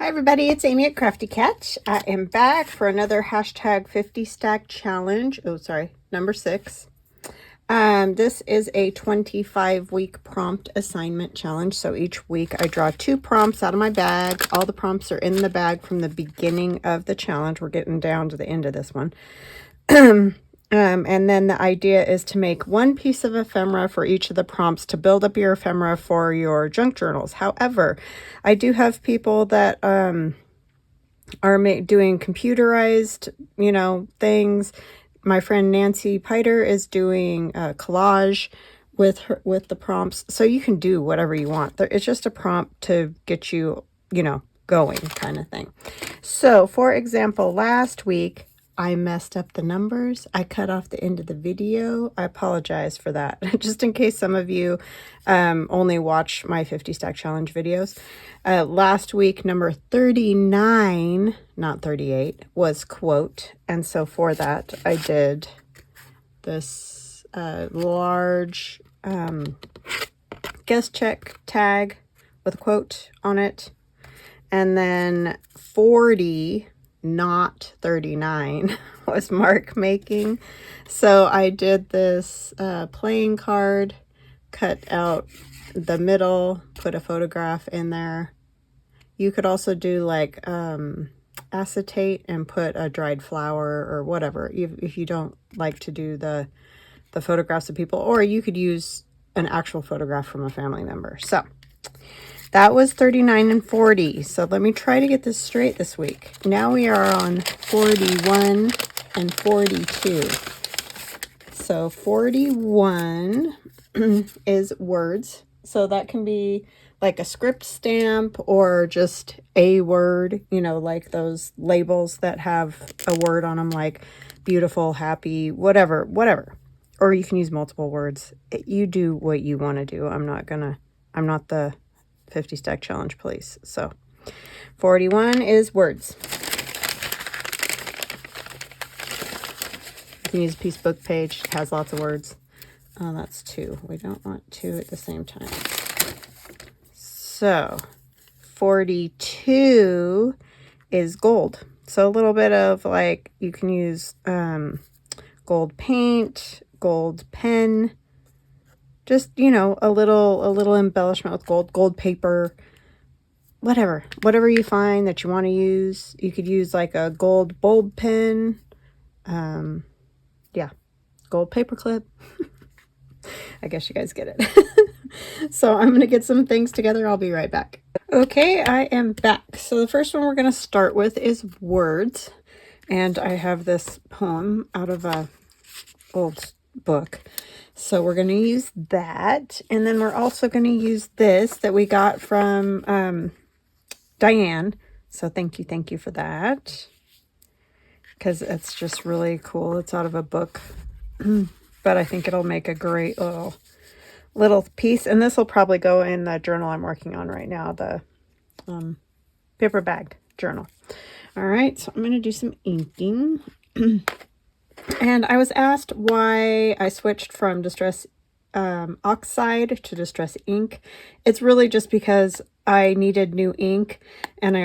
Hi everybody, it's Amy at Crafty Cat. I am back for another hashtag 50 stack challenge. Oh, sorry, number 6. This is a 25-week prompt assignment challenge. So each week I draw 2 prompts out of my bag. All the prompts are in the bag from the beginning of the challenge. We're getting down to the end of this one. And then the idea is to make 1 piece of ephemera for each of the prompts to build up your ephemera for your junk journals. However, I do have people that are doing computerized, things. My friend Nancy Piter is doing collage with the prompts. So you can do whatever you want. It's just a prompt to get you, going kind of thing. So, for example, last week, I messed up the numbers. I cut off the end of the video. I apologize for that. Just in case some of you only watch my 50 stack challenge videos. Last week, number 39, not 38, was quote. And so for that, I did this large guest check tag with a quote on it. And then 40, not 39, was mark making. So I did this playing card, cut out the middle, put a photograph in there. You could also do like acetate and put a dried flower or whatever, if you don't like to do the photographs of people, or you could use an actual photograph from a family member. So that was 39 and 40. So let me try to get this straight this week. Now we are on 41 and 42. So 41 is words. So that can be like a script stamp or just a word, like those labels that have a word on them, like beautiful, happy, whatever. Or you can use multiple words. You do what you want to do. I'm not the 50 stack challenge police. So 41 is words. You can use a piece of book page. It has lots of words. Oh, that's 2. We don't want 2 at the same time. So 42 is gold. So a little bit of like, you can use gold paint, gold pen, just, a little embellishment with gold paper, whatever you find that you want to use. You could use like a gold bulb pen. Yeah, gold paper clip. I guess you guys get it. So I'm going to get some things together. I'll be right back. Okay, I am back. So the first one we're going to start with is words. And I have this poem out of a old book. So we're going to use that. And then we're also going to use this that we got from Diane. So thank you for that. Because it's just really cool. It's out of a book. But I think it'll make a great little piece. And this will probably go in the journal I'm working on right now. The paper bag journal. All right. So I'm going to do some inking. And I was asked why I switched from Distress Oxide to Distress Ink. It's really just because I needed new ink, and I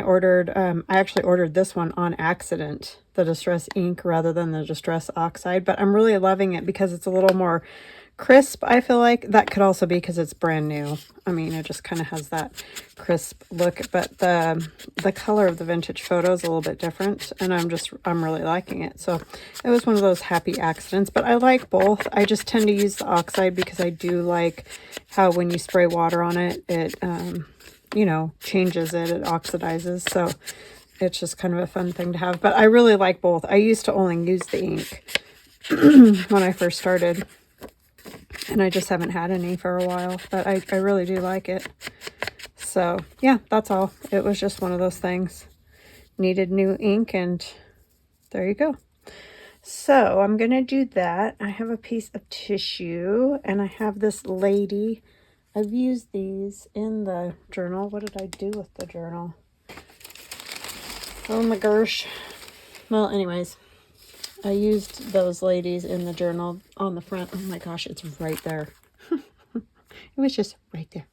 actually ordered this one on accident, the Distress Ink rather than the Distress Oxide, but I'm really loving it because it's a little more crisp. I feel like that could also be because it's brand new. I mean, it just kind of has that crisp look, but the color of the vintage photo is a little bit different, and I'm really liking it. So it was one of those happy accidents, but I like both. I just tend to use the Oxide because I do like how when you spray water on it, it changes it oxidizes. So it's just kind of a fun thing to have, but I really like both. I used to only use the ink when I first started, and I just haven't had any for a while, but I really do like it. So yeah, that's all. It was just one of those things. Needed new ink, and there you go. So I'm going to do that. I have a piece of tissue, and I have this lady. I've used these in the journal. What did I do with the journal? Oh my gosh. Well, anyways, I used those ladies in the journal on the front. Oh my gosh, it's right there. It was just right there.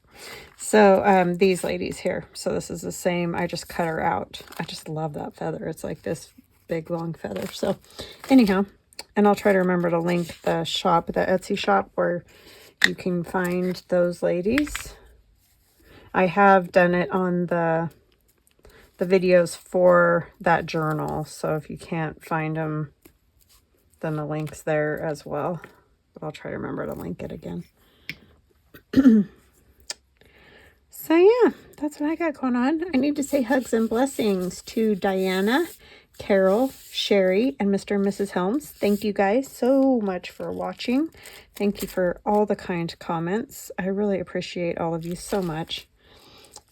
So these ladies here. So this is the same. I just cut her out. I just love that feather. It's like this big long feather. So anyhow, and I'll try to remember to link the shop, the Etsy shop, where you can find those ladies. I have done it on the videos for that journal. So if you can't find them, then the link's there as well. But I'll try to remember to link it again. So yeah, that's what I got going on. I need to say hugs and blessings to Diana, Carol, Sherry, and Mr. and Mrs. Helms. Thank you guys so much for watching. Thank you for all the kind comments. I really appreciate all of you so much.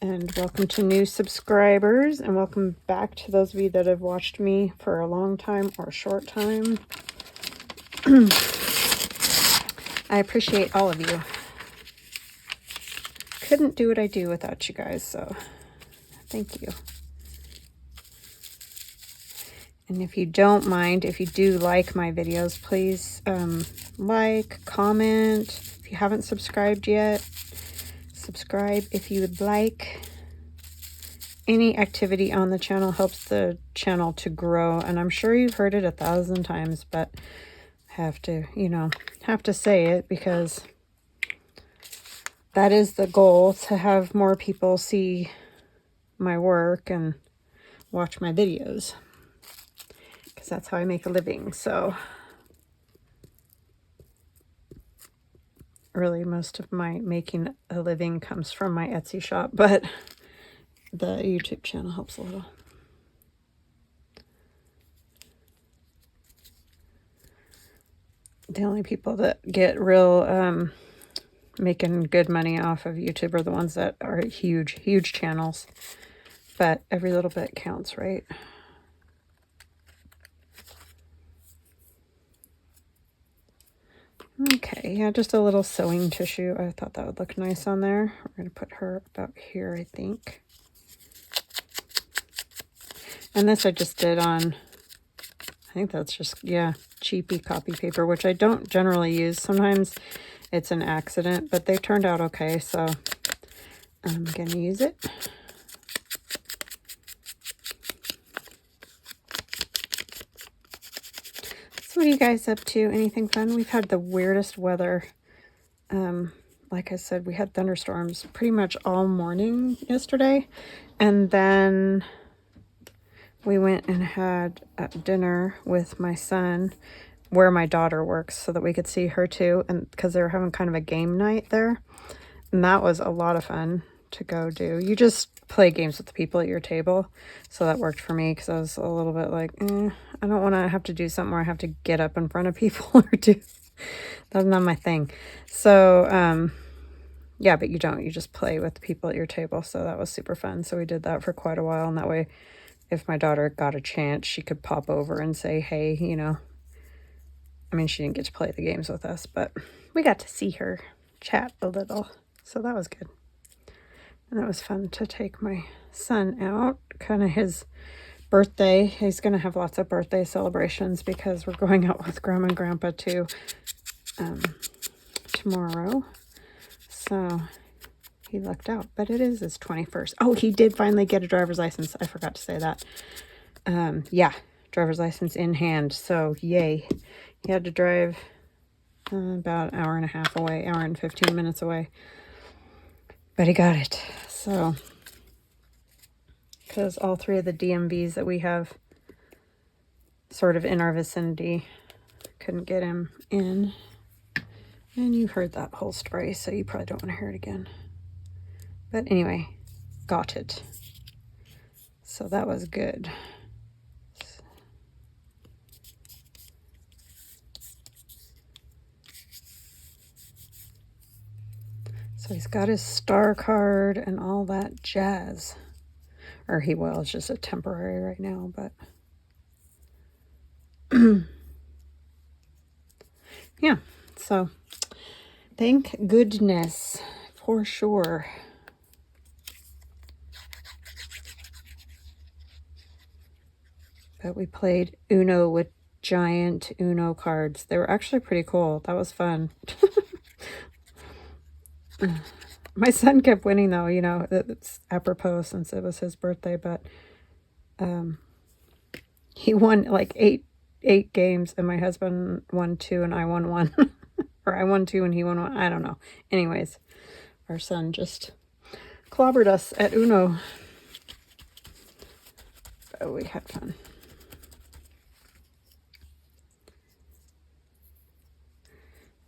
And welcome to new subscribers, and welcome back to those of you that have watched me for a long time or a short time. I appreciate all of you. Couldn't do what I do without you guys, so thank you. And if you don't mind, if you do like my videos, please like, comment. If you haven't subscribed yet, subscribe if you would like. Any activity on the channel helps the channel to grow, and I'm sure you've heard it 1,000 times, but I have to, have to say it because that is the goal, to have more people see my work and watch my videos, because that's how I make a living. So really most of my making a living comes from my Etsy shop, but the YouTube channel helps a little. The only people that get real making good money off of YouTube are the ones that are huge channels. But every little bit counts, right? Okay, yeah, just a little sewing tissue. I thought that would look nice on there. We're going to put her about here, I think. And this I just did on, I think that's just, yeah, cheapy copy paper, which I don't generally use. Sometimes it's an accident, but they turned out okay, so I'm going to use it. So what are you guys up to? Anything fun? We've had the weirdest weather. Like I said, we had thunderstorms pretty much all morning yesterday. And then we went and had dinner with my son where my daughter works so that we could see her too. And because they were having kind of a game night there. And that was a lot of fun to go do. You just play games with the people at your table. So that worked for me because I was a little bit like, I don't want to have to do something where I have to get up in front of people or do. That's not my thing. So, yeah, but you don't. You just play with the people at your table. So that was super fun. So we did that for quite a while. And that way, if my daughter got a chance, she could pop over and say, hey, I mean, she didn't get to play the games with us, but we got to see her chat a little. So that was good. And it was fun to take my son out, kind of his birthday. He's going to have lots of birthday celebrations because we're going out with Grandma and Grandpa too tomorrow. So he lucked out, but it is his 21st. Oh, he did finally get a driver's license. I forgot to say that. Yeah, driver's license in hand. So yay. He had to drive about an hour and a half away, hour and 15 minutes away. But he got it. So, because all three of the DMVs that we have sort of in our vicinity couldn't get him in. And you've heard that whole story, so you probably don't want to hear it again. But anyway, got it. So that was good. So he's got his star card and all that jazz. Or he will, it's just a temporary right now, but yeah, so thank goodness for sure. But we played Uno with giant Uno cards. They were actually pretty cool. That was fun. My son kept winning though, you know, it's apropos since it was his birthday, but he won like eight games, and my husband won 2 and I won 1. Or I won 2 and he won 1. I don't know. Anyways, our son just clobbered us at Uno. Oh, we had fun.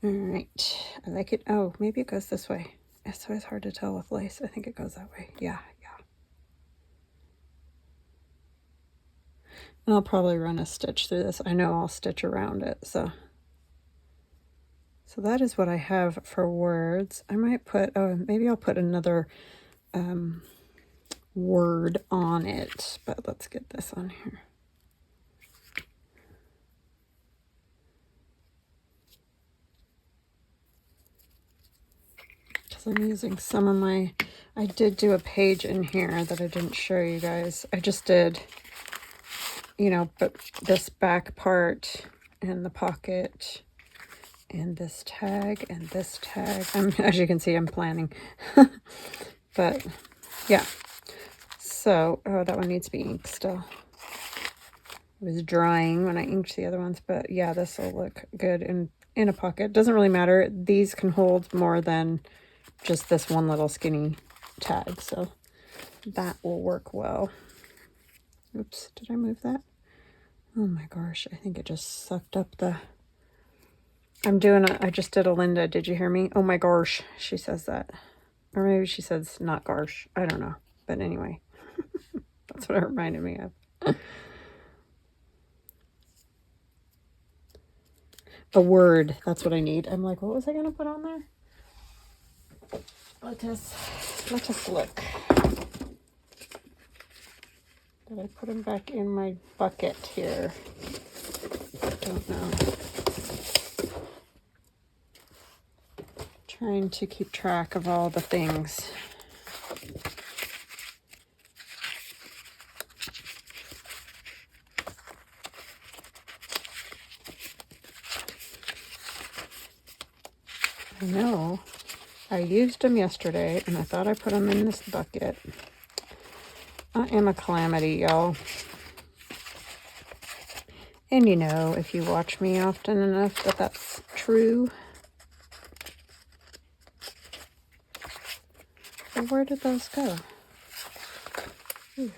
All right. I like it. Oh, maybe it goes this way. It's always hard to tell with lace. I think it goes that way. Yeah. And I'll probably run a stitch through this. I know I'll stitch around it, so that is what I have for words. I might put, oh, maybe I'll put another word on it, but let's get this on here. Because I'm using some of my, I did do a page in here that I didn't show you guys. I just did, you know, but this back part and the pocket and this tag and this tag. As you can see, I'm planning. But yeah. So, oh, that one needs to be inked still. It was drying when I inked the other ones, but yeah, this will look good in a pocket. Doesn't really matter. These can hold more than just this one little skinny tag, so that will work well. Oops, did I move that? Oh my gosh, I think it just sucked up the... I just did a Linda. Did you hear me? Oh my gosh, she says that. Or maybe she says not gosh. I don't know. But anyway, that's what it reminded me of. A word. That's what I need. I'm like, what was I going to put on there? Let us look. Did I put them back in my bucket here? I don't know. Trying to keep track of all the things. I know I used them yesterday and I thought I put them in this bucket. I am a calamity, y'all. And you know, if you watch me often enough, that's true. But where did those go? Ooh.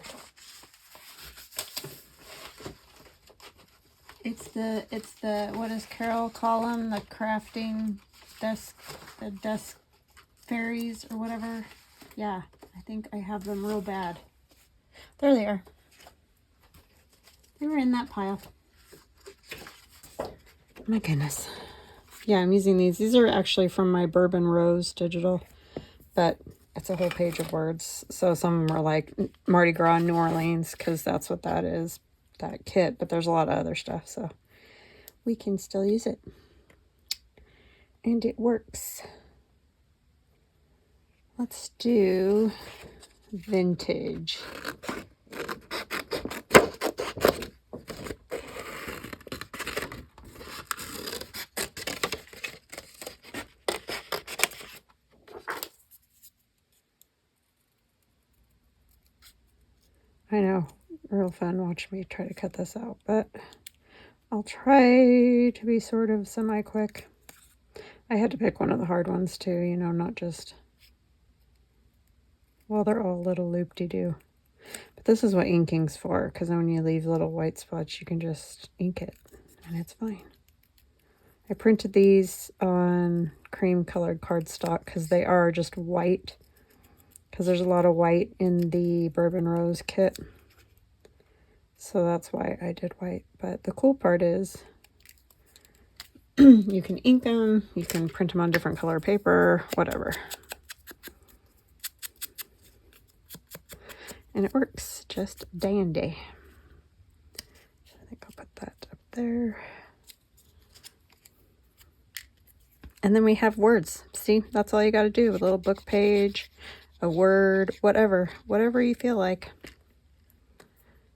It's the what does Carol call them? The crafting desk, the desk fairies or whatever. Yeah, I think I have them real bad. There they are. They were in that pile. My goodness. Yeah, I'm using these. These are actually from my Bourbon Rose digital, but it's a whole page of words. So some of them are like Mardi Gras New Orleans, because that's what that is, that kit. But there's a lot of other stuff, so we can still use it. And it works. Let's do vintage. I know, real fun watching me try to cut this out, but I'll try to be sort of semi-quick. I had to pick one of the hard ones too, you know, not just... Well, they're all little loop-de-doo. But this is what inking's for, because then when you leave little white spots, you can just ink it, and it's fine. I printed these on cream-colored cardstock, because they are just white, because there's a lot of white in the Bourbon Rose kit. So that's why I did white. But the cool part is you can ink them, you can print them on different color paper, whatever. And it works just dandy. So I think I'll put that up there. And then we have words. See, that's all you got to do. A little book page, a word, whatever you feel like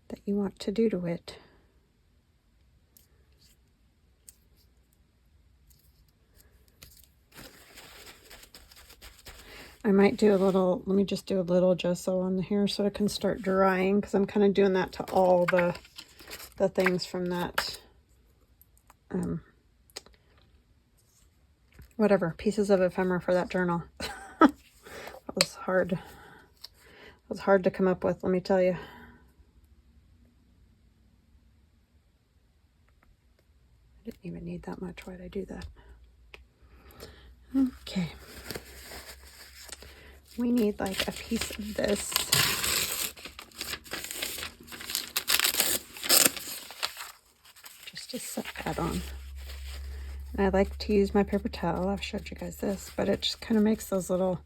that you want to do to it. I might do a little, let me just do a little gesso on here so it can start drying, because I'm kind of doing that to all the things from that, whatever, pieces of ephemera for that journal. That was hard. It was hard to come up with, let me tell you. I didn't even need that much. Why'd I do that? Okay. We need like a piece of this. Just to set that on. And I like to use my paper towel. I've showed you guys this, but it just kind of makes those little,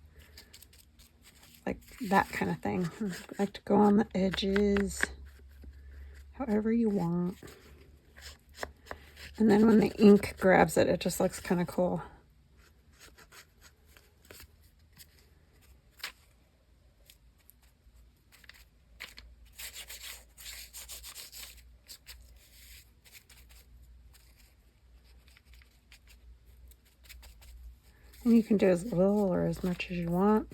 like that kind of thing. I like to go on the edges, however you want. And then when the ink grabs it, it just looks kind of cool. And you can do as little or as much as you want.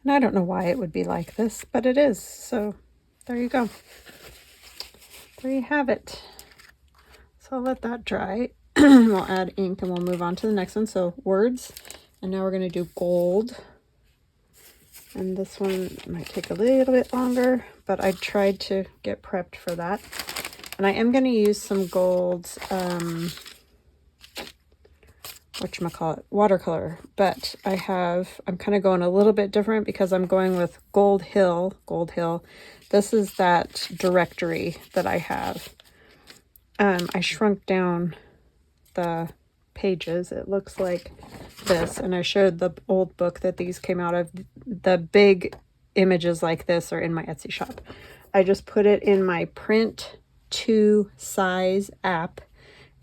And I don't know why it would be like this, but it is. So there you go. There you have it. So I'll let that dry. We'll add ink and we'll move on to the next one. So words. And now we're going to do gold. And this one might take a little bit longer, but I tried to get prepped for that. And I am going to use some gold, whatchamacallit, watercolor. But I'm kind of going a little bit different because I'm going with Gold Hill. This is that directory that I have. I shrunk down the pages. It looks like this. And I showed the old book that these came out of. The big images like this are in my Etsy shop. I just put it in my print to size app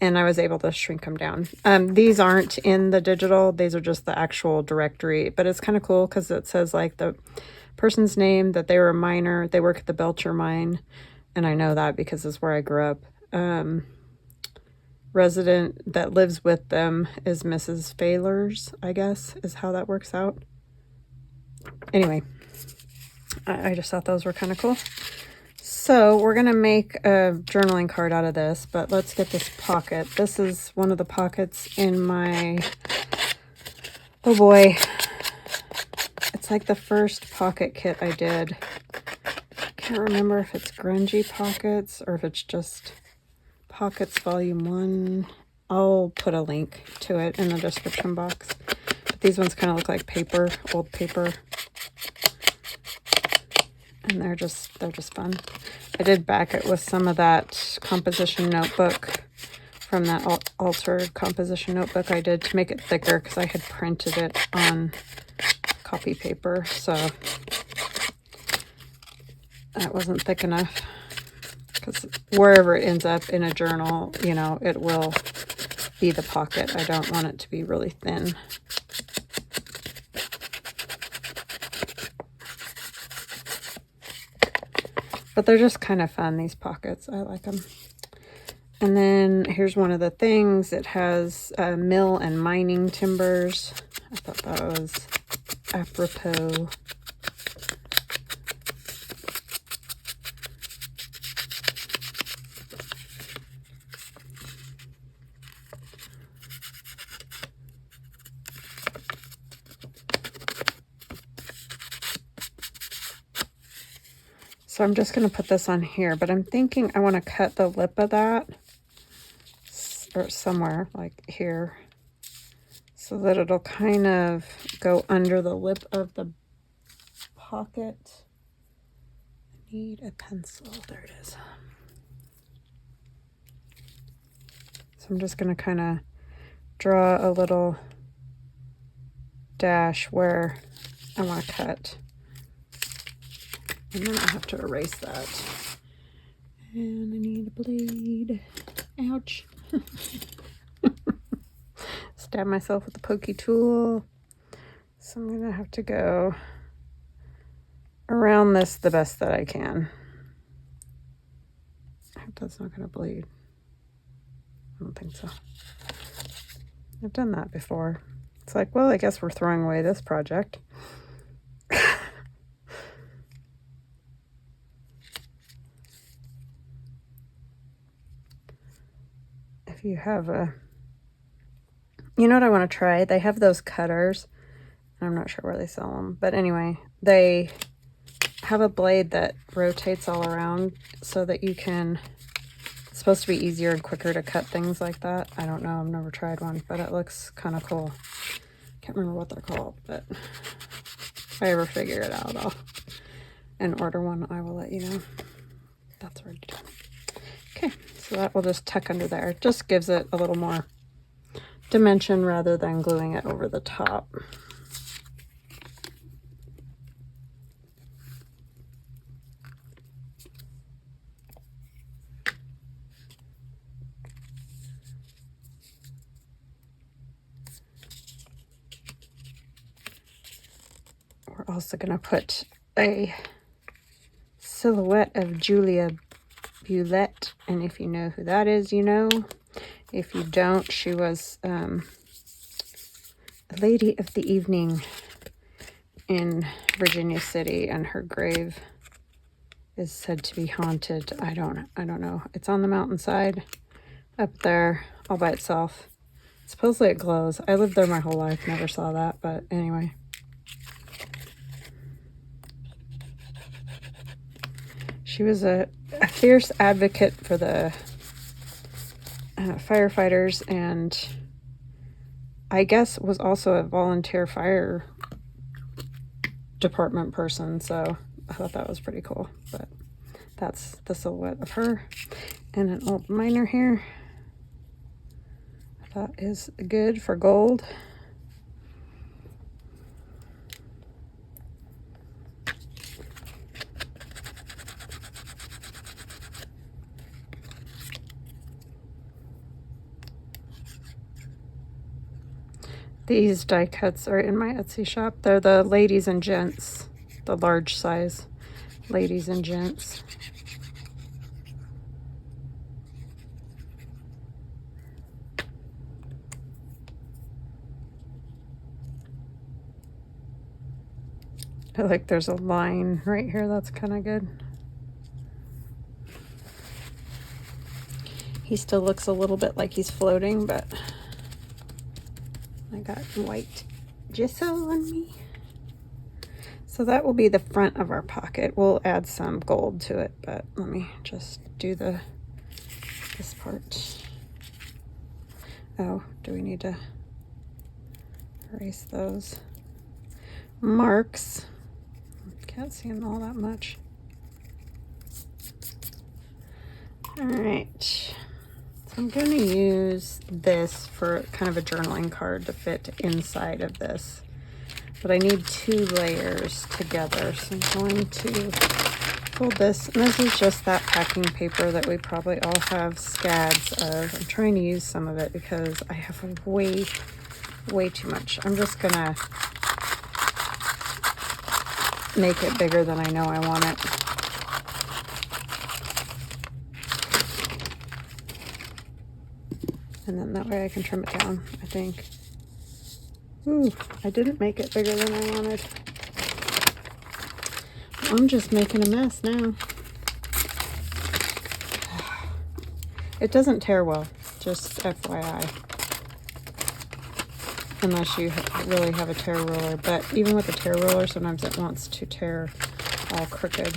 and I was able to shrink them down. These aren't in the digital, these are just the actual directory, but it's kind of cool because it says like the person's name, that they were a miner, they work at the Belcher mine, and I know that because it's where I grew up. Resident that lives with them is Mrs. Failers, I guess is how that works out. Anyway, I just thought those were kind of cool. So we're going to make a journaling card out of this, but let's get this pocket. This is one of the pockets in my, oh boy, it's like the first pocket kit I did. Can't remember if it's Grungy Pockets or if it's just Pockets Volume 1. I'll put a link to it in the description box. But these ones kind of look like paper, old paper. And they're just fun. I did back it with some of that composition notebook from that altered composition notebook I did to make it thicker because I had printed it on copy paper, so that wasn't thick enough. Because wherever it ends up in a journal, you know, it will be the pocket. I don't want it to be really thin. But they're just kind of fun, these pockets. I like them. And then here's one of the things. It has mill and mining timbers. I thought that was apropos. So I'm just going to put this on here, but I'm thinking I want to cut the lip of that, or somewhere like here, so that it'll kind of go under the lip of the pocket. I need a pencil. There it is. So I'm just going to kind of draw a little dash where I want to cut. And then I have to erase that. And I need a blade. Ouch. Stab myself with the pokey tool. So I'm going to have to go around this the best that I can. I hope that's not going to bleed. don't think so. I've done that before. It's like, well, I guess we're throwing away this project. If you have a, you know what I want to try? They have those cutters. I'm not sure where they sell them, but anyway, they have a blade that rotates all around so that you can, it's supposed to be easier and quicker to cut things like that. I don't know, I've never tried one, but it looks kind of cool. Can't remember what they're called, but if I ever figure it out, and order one, I will let you know. That's already done. Okay, so that will just tuck under there. It just gives it a little more dimension rather than gluing it over the top. We're also going to put a silhouette of Julia Bulette, and if you know who that is, you know. If you don't, she was a lady of the evening in Virginia City, and her grave is said to be haunted. I don't know. It's on the mountainside up there all by itself. Supposedly it glows. I lived there my whole life, never saw that, but anyway. She was a fierce advocate for the firefighters, and I guess was also a volunteer fire department person, so I thought that was pretty cool. But that's the silhouette of her, and an old miner here. That is good for gold. These die cuts are in my Etsy shop. They're the ladies and gents, the large size ladies and gents. I like there's a line right here, that's kind of good. He still looks a little bit like he's floating, but I got white gesso on me. So that will be the front of our pocket. We'll add some gold to it, but let me just do this part. Oh, do we need to erase those marks? Can't see them all that much. All right. So I'm going to use this for kind of a journaling card to fit inside of this. But I need 2 layers together. So I'm going to fold this. And this is just that packing paper that we probably all have scads of. I'm trying to use some of it because I have way too much. I'm just going to make it bigger than I know I want it. And then that way I can trim it down, I think. Ooh, I didn't make it bigger than I wanted. I'm just making a mess now. It doesn't tear well, just FYI. Unless you really have a tear ruler. But even with a tear ruler, sometimes it wants to tear all crooked.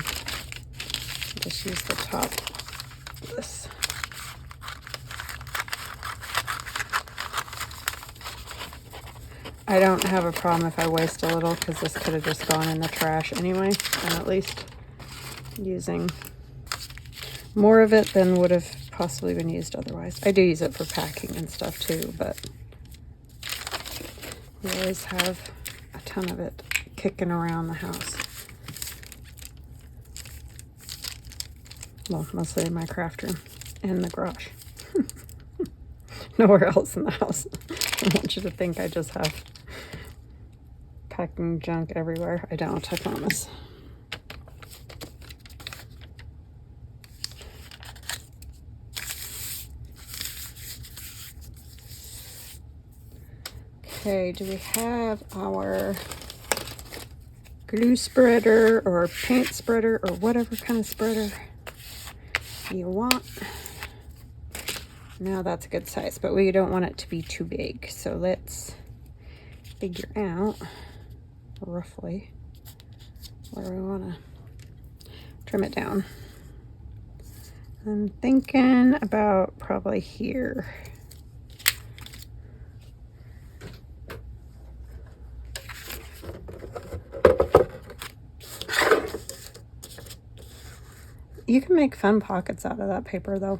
Just use the top of this. I don't have a problem if I waste a little, because this could have just gone in the trash anyway. I'm at least using more of it than would have possibly been used otherwise. I do use it for packing and stuff too, but we always have a ton of it kicking around the house. Well, mostly in my craft room and the garage. Nowhere else in the house. I want you to think I just have packing junk everywhere. I don't, I promise. Okay, do we have our glue spreader or paint spreader or whatever kind of spreader you want? Now that's a good size, but we don't want it to be too big. So let's figure out roughly where we want to trim it down. I'm thinking about probably here. You can make fun pockets out of that paper though.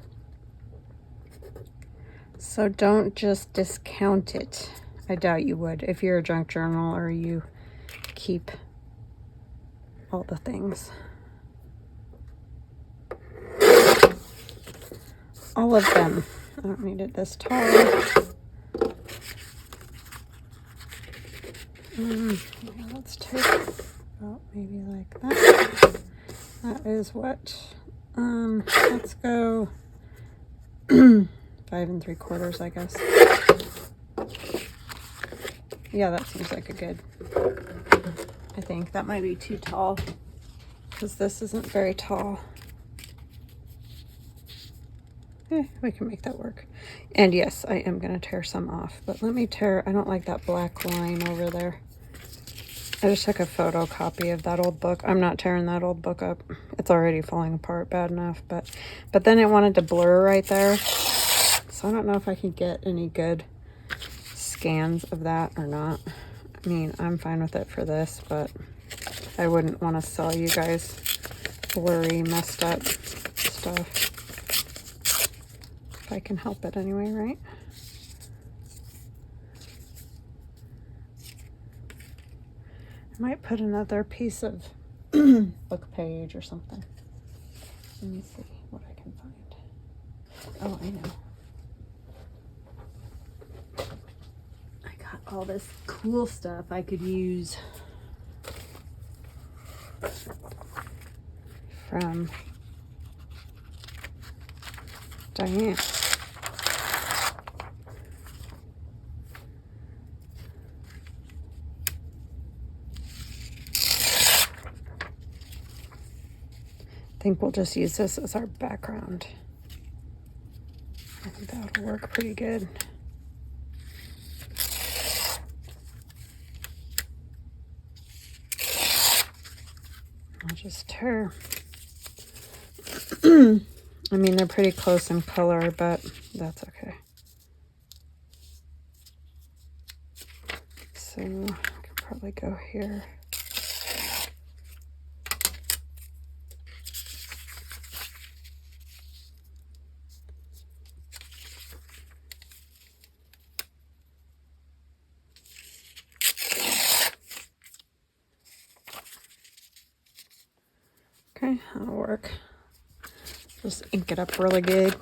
So don't just discount it. I doubt you would if you're a junk journal or you keep all the things. All of them. I don't need it this tall. Let's take about maybe like that. That is what. Let's go 5 3/4, I guess. Yeah, that seems like a good. I think that might be too tall because this isn't very tall. We can make that work. And yes, I am going to tear some off, but let me tear. I don't like that black line over there. I just took a photocopy of that old book. I'm not tearing that old book up. It's already falling apart bad enough, but then it wanted to blur right there. So I don't know if I can get any good scans of that or not. I mean, I'm fine with it for this, but I wouldn't want to sell you guys blurry, messed up stuff. If I can help it anyway, right? I might put another piece of book page or something. Let me see what I can find. Oh, I know. I got all this cool stuff I could use from Diane. I think we'll just use this as our background. I think that'll work pretty good. I'll just tear. I mean, they're pretty close in color, but that's okay. So I can probably go here. Okay, that'll work. Just ink it up really good.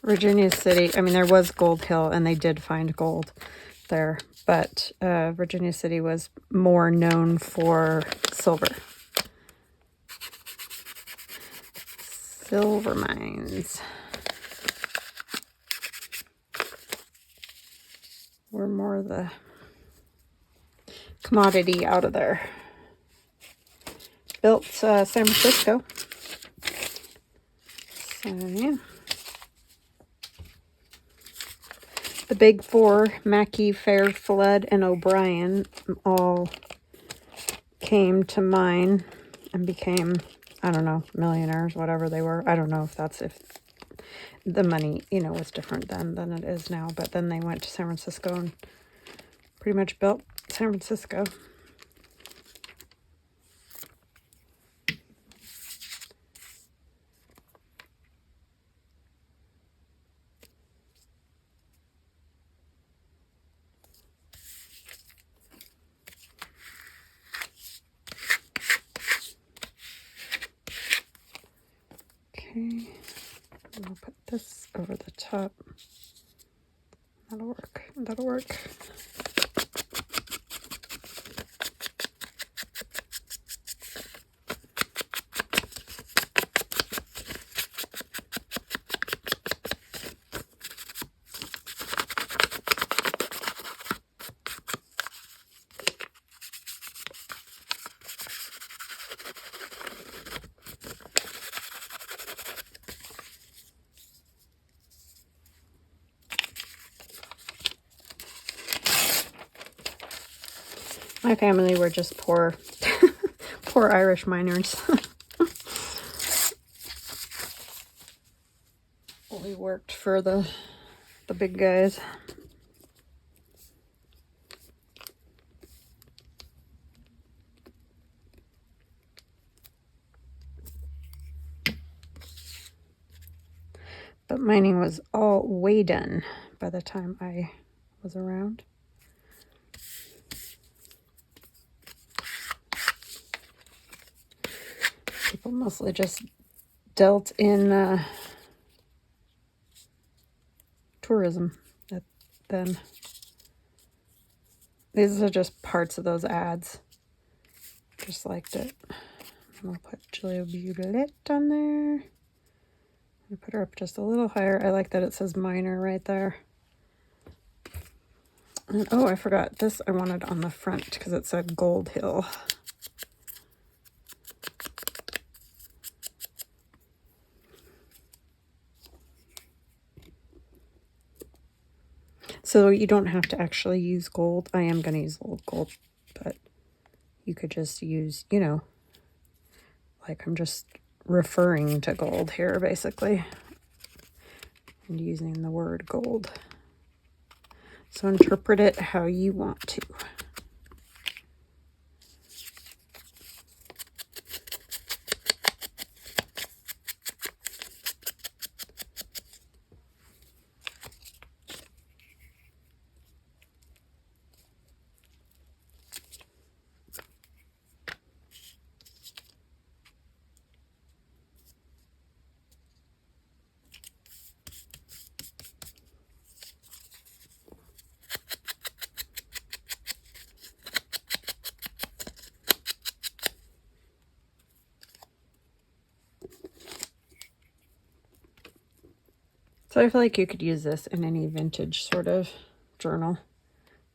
Virginia City, I mean, there was Gold Hill, and they did find gold there, but Virginia City was more known for silver. Silver mines were more the commodity out of there. Built San Francisco. So, yeah. The big four, Mackey, Fair, Flood, and O'Brien, all came to mine and became, I don't know, millionaires, whatever they were. I don't know if that's, if the money, you know, was different then than it is now. But then they went to San Francisco and pretty much built San Francisco. Okay, I'll put this over the top. That'll work. That'll work. My family were just poor, poor Irish miners. We worked for the big guys. But mining was all way done by the time I was around. People mostly just dealt in tourism then. These are just parts of those ads. Just liked it. I'm going to put Julia Bulette on there. I'm going to put her up just a little higher. I like that it says minor right there. And, oh, I forgot. This I wanted on the front because it said Gold Hill. So you don't have to actually use gold. I am going to use old gold, but you could just use, you know, like I'm just referring to gold here, basically, and using the word gold. So interpret it how you want to. So I feel like you could use this in any vintage sort of journal,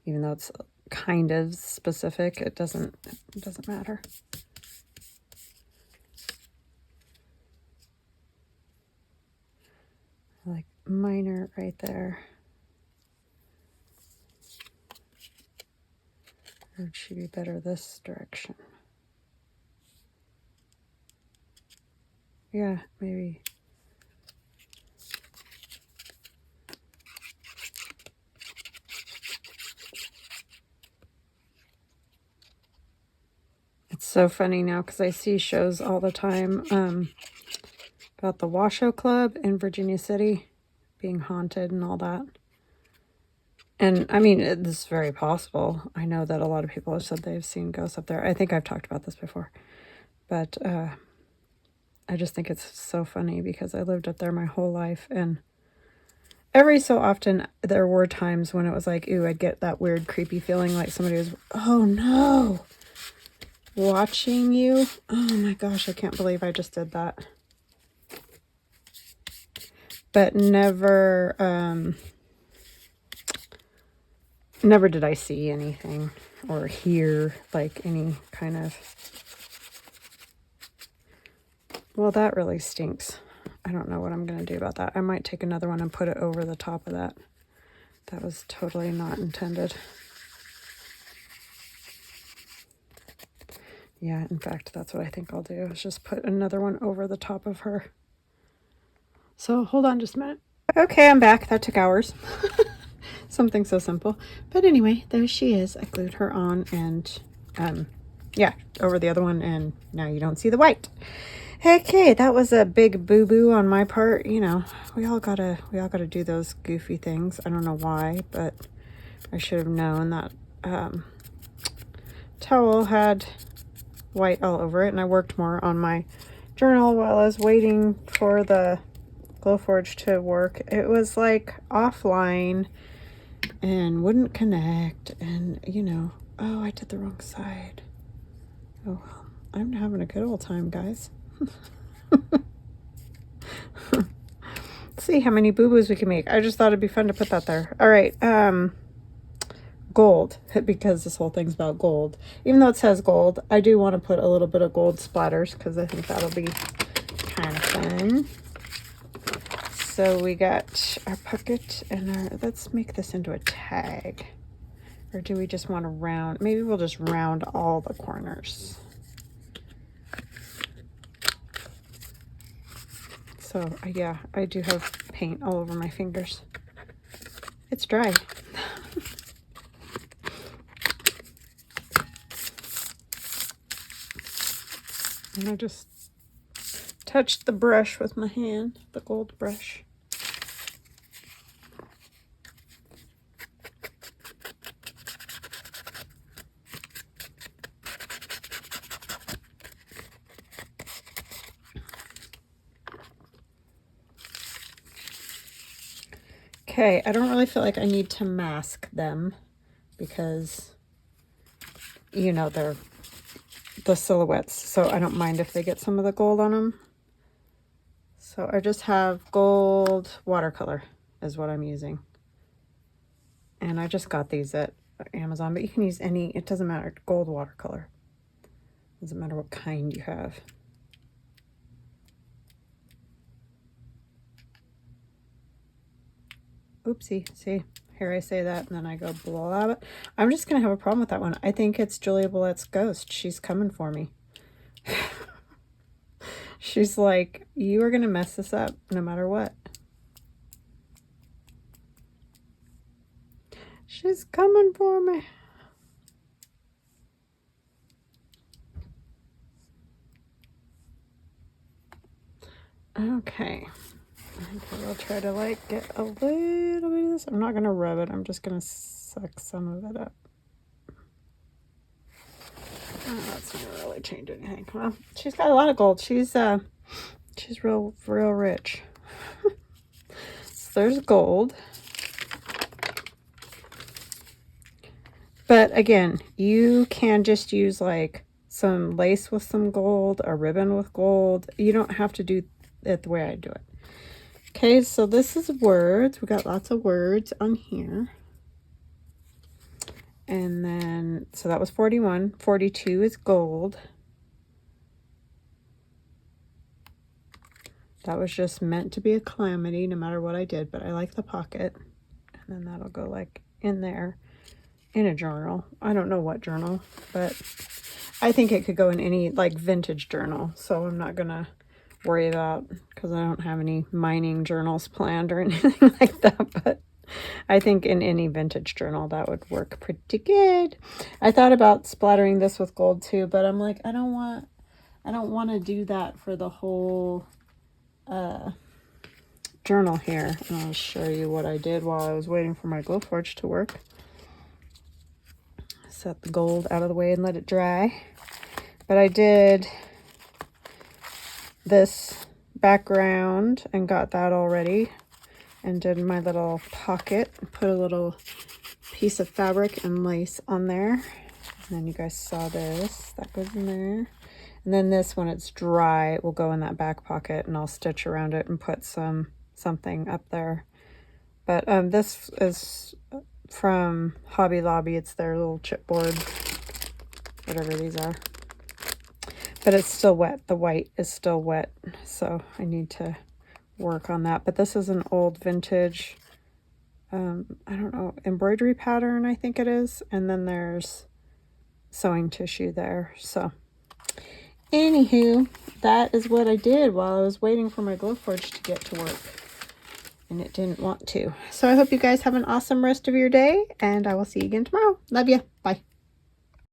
even though it's kind of specific. It doesn't matter. I like minor right there. Or it should be better this direction. Yeah, maybe. It's so funny now because I see shows all the time about the Washoe Club in Virginia City being haunted and all that. And I mean, it's very possible. I know that a lot of people have said they've seen ghosts up there. I think I've talked about this before. But I just think it's so funny because I lived up there my whole life. And every so often there were times when it was like, ooh, I'd get that weird creepy feeling like somebody was, oh no, watching you. Oh my gosh, I can't believe I just did that. But never did I see anything or hear like any kind of, well, that really stinks. I don't know what I'm going to do about that. I might take another one and put it over the top of that. That was totally not intended. Yeah, in fact, that's what I think I'll do, is just put another one over the top of her. So hold on just a minute. Okay, I'm back. That took hours. Something so simple. But anyway, there she is. I glued her on and yeah, over the other one, and now you don't see the white. Okay, that was a big boo-boo on my part. You know, we all gotta do those goofy things. I don't know why, but I should have known that towel had white all over it, and I worked more on my journal while I was waiting for the Glowforge to work. It was like offline and wouldn't connect, and you know, oh, I did the wrong side. Oh well, I'm having a good old time, guys. See how many boo-boos we can make. I just thought it'd be fun to put that there. All right, gold, because this whole thing's about gold. Even though it says gold, I do want to put a little bit of gold splatters because I think that'll be kind of fun. So we got our pocket and our, let's make this into a tag. Or do we just want to round? Maybe we'll just round all the corners. So yeah, I do have paint all over my fingers. It's dry. And I just touched the brush with my hand, the gold brush. Okay, I don't really feel like I need to mask them because, you know, they're the silhouettes, so I don't mind if they get some of the gold on them. So I just have gold watercolor is what I'm using. And I just got these at Amazon, but you can use any, it doesn't matter, gold watercolor. Doesn't matter what kind you have. Oopsie, see, here I say that and then I go blah, blah. I'm just gonna have a problem with that one. I think it's Julia Bullett's ghost. She's coming for me. She's like, you are gonna mess this up no matter what. She's coming for me. Okay. Okay, I'll try to like get a little bit of this. I'm not gonna rub it. I'm just gonna suck some of it up. Oh, that's not really change anything. Well, she's got a lot of gold. She's real rich. So there's gold. But again, you can just use like some lace with some gold, a ribbon with gold. You don't have to do it the way I do it. Okay, so this is words. We got lots of words on here. And then, so that was 41. 42 is gold. That was just meant to be a calamity no matter what I did, but I like the pocket. And then that'll go like in there in a journal. I don't know what journal, but I think it could go in any like vintage journal. So I'm not gonna worry about, because I don't have any mining journals planned or anything like that, but I think in any vintage journal that would work pretty good. I thought about splattering this with gold too, but I'm like, I don't want to do that for the whole journal here. And I'll show you what I did while I was waiting for my Glowforge to work. Set the gold out of the way and let it dry. But I did this background and got that all ready and did my little pocket, put a little piece of fabric and lace on there, and then you guys saw this, that goes in there, and then this, when it's dry, it will go in that back pocket and I'll stitch around it and put something up there. But this is from Hobby Lobby. It's their little chipboard, whatever these are. But it's still wet. The white is still wet, so I need to work on that. But this is an old vintage, I don't know, embroidery pattern, I think it is. And then there's sewing tissue there. So anywho, that is what I did while I was waiting for my Glowforge to get to work. And it didn't want to. So I hope you guys have an awesome rest of your day, and I will see you again tomorrow. Love you. Bye.